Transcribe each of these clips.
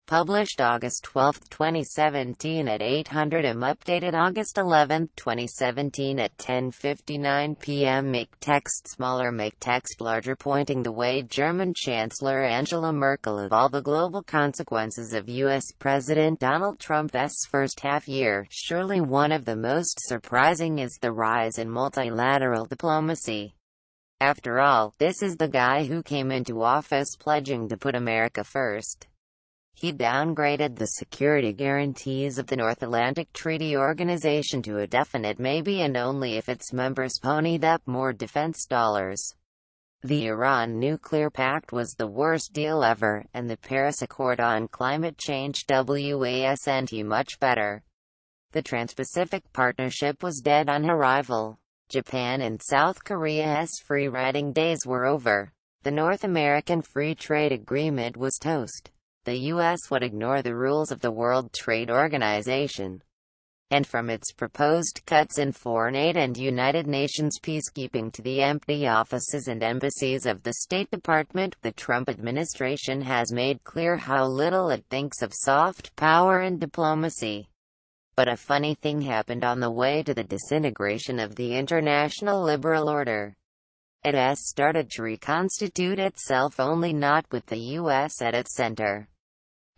Published August 12, 2017 at 800 am. Updated August 11, 2017 at 10:59 p.m. Make text smaller, make text larger. Pointing the way, German Chancellor Angela Merkel. Of all the global consequences of U.S. President Donald Trump's first half year, surely one of the most surprising is the rise in multilateral diplomacy. After all, this is the guy who came into office pledging to put America first. He downgraded the security guarantees of the North Atlantic Treaty Organization to a definite maybe, and only if its members ponied up more defense dollars. The Iran nuclear pact was the worst deal ever, and the Paris Accord on climate change wasn't much better. The Trans-Pacific Partnership was dead on arrival. Japan and South Korea's free riding days were over. The North American Free Trade Agreement was toast. The U.S. would ignore the rules of the World Trade Organization. And from its proposed cuts in foreign aid and United Nations peacekeeping to the empty offices and embassies of the State Department, the Trump administration has made clear how little it thinks of soft power and diplomacy. But a funny thing happened on the way to the disintegration of the international liberal order. It has started to reconstitute itself, only not with the U.S. at its center.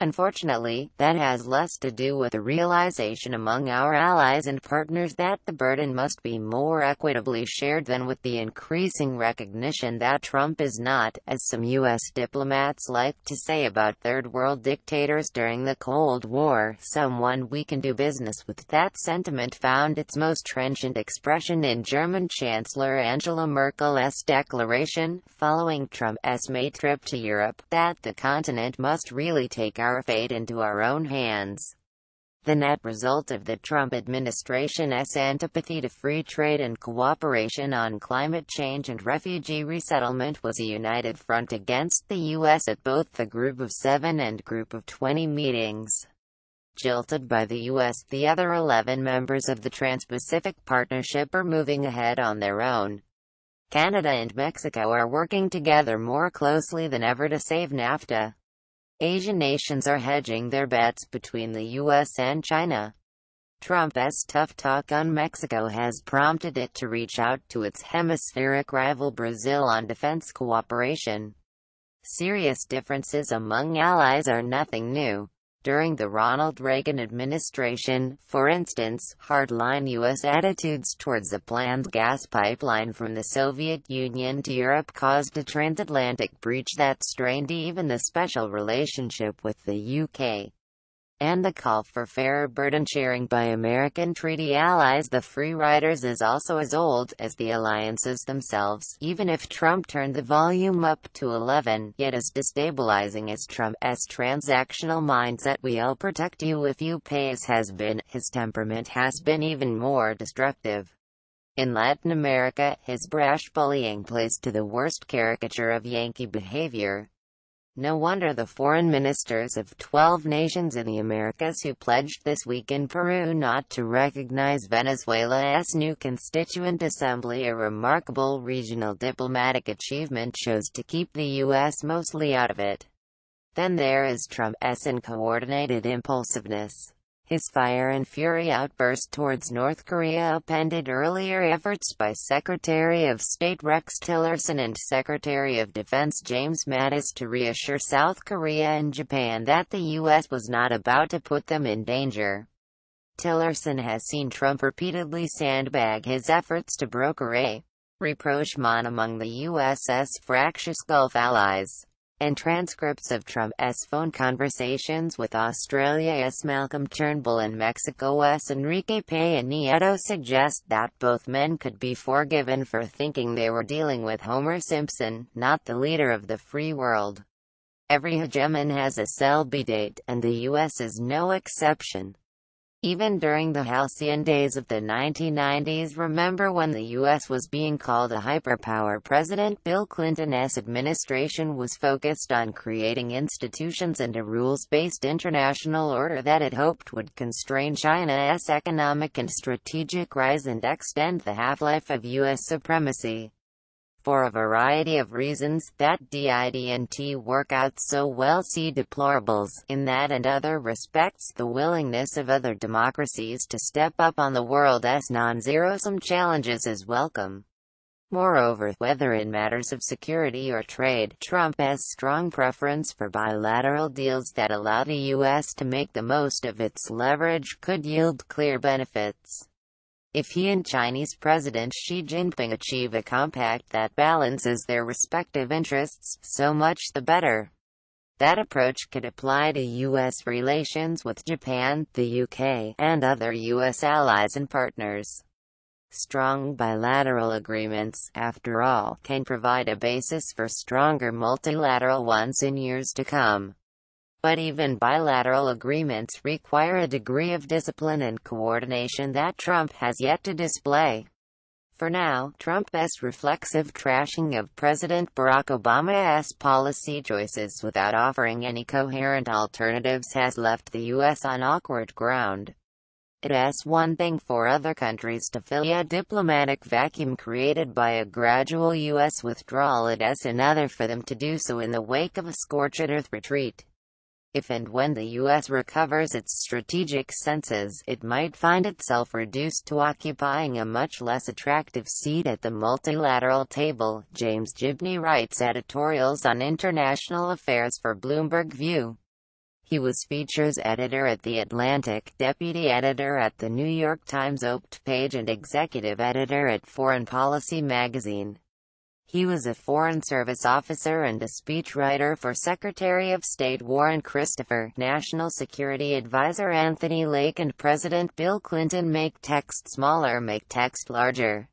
Unfortunately, that has less to do with the realization among our allies and partners that the burden must be more equitably shared than with the increasing recognition that Trump is not, as some U.S. diplomats like to say about third-world dictators during the Cold War, someone we can do business with. That sentiment found its most trenchant expression in German Chancellor Angela Merkel's declaration, following Trump's May trip to Europe, that the continent must really take our fate into our own hands. The net result of the Trump administration's antipathy to free trade and cooperation on climate change and refugee resettlement was a united front against the U.S. at both the Group of 7 and Group of 20 meetings. Jilted by the U.S., the other 11 members of the Trans-Pacific Partnership are moving ahead on their own. Canada and Mexico are working together more closely than ever to save NAFTA. Asian nations are hedging their bets between the U.S. and China. Trump's tough talk on Mexico has prompted it to reach out to its hemispheric rival Brazil on defense cooperation. Serious differences among allies are nothing new. During the Ronald Reagan administration, for instance, hardline U.S. attitudes towards the planned gas pipeline from the Soviet Union to Europe caused a transatlantic breach that strained even the special relationship with the UK. And the call for fairer burden-sharing by American treaty allies, the Free Riders, is also as old as the alliances themselves. Even if Trump turned the volume up to 11, yet as destabilizing as Trump's transactional mindset "we'll protect you if you pay us" has been, his temperament has been even more destructive. In Latin America, his brash bullying plays to the worst caricature of Yankee behavior. No wonder the foreign ministers of 12 nations in the Americas who pledged this week in Peru not to recognize Venezuela's new Constituent Assembly, a remarkable regional diplomatic achievement, chose to keep the U.S. mostly out of it. Then there is Trump's uncoordinated impulsiveness. His fire and fury outburst towards North Korea upended earlier efforts by Secretary of State Rex Tillerson and Secretary of Defense James Mattis to reassure South Korea and Japan that the U.S. was not about to put them in danger. Tillerson has seen Trump repeatedly sandbag his efforts to broker a rapprochement among the U.S.'s fractious Gulf allies. And transcripts of Trump's phone conversations with Australia's Malcolm Turnbull and Mexico's Enrique Peña Nieto suggest that both men could be forgiven for thinking they were dealing with Homer Simpson, not the leader of the free world. Every hegemon has a sell-by date, and the U.S. is no exception. Even during the halcyon days of the 1990s, remember when the U.S. was being called a hyperpower? President Bill Clinton's administration was focused on creating institutions and a rules-based international order that it hoped would constrain China's economic and strategic rise and extend the half-life of U.S. supremacy. For a variety of reasons, that didn't work out so well. See deplorables. In that and other respects, the willingness of other democracies to step up on the world's non-zero-sum challenges is welcome. Moreover, whether in matters of security or trade, Trump has strong preference for bilateral deals that allow the U.S. to make the most of its leverage could yield clear benefits. If he and Chinese President Xi Jinping achieve a compact that balances their respective interests, so much the better. That approach could apply to U.S. relations with Japan, the U.K., and other U.S. allies and partners. Strong bilateral agreements, after all, can provide a basis for stronger multilateral ones in years to come. But even bilateral agreements require a degree of discipline and coordination that Trump has yet to display. For now, Trump's reflexive trashing of President Barack Obama's policy choices without offering any coherent alternatives has left the U.S. on awkward ground. It's one thing for other countries to fill a diplomatic vacuum created by a gradual U.S. withdrawal. It's another for them to do so in the wake of a scorched-earth retreat. If and when the U.S. recovers its strategic senses, it might find itself reduced to occupying a much less attractive seat at the multilateral table. James Gibney writes editorials on international affairs for Bloomberg View. He was features editor at The Atlantic, deputy editor at The New York Times Oped page and executive editor at Foreign Policy magazine. He was a Foreign Service officer and a speechwriter for Secretary of State Warren Christopher, National Security Advisor Anthony Lake and President Bill Clinton. Make text smaller, make text larger.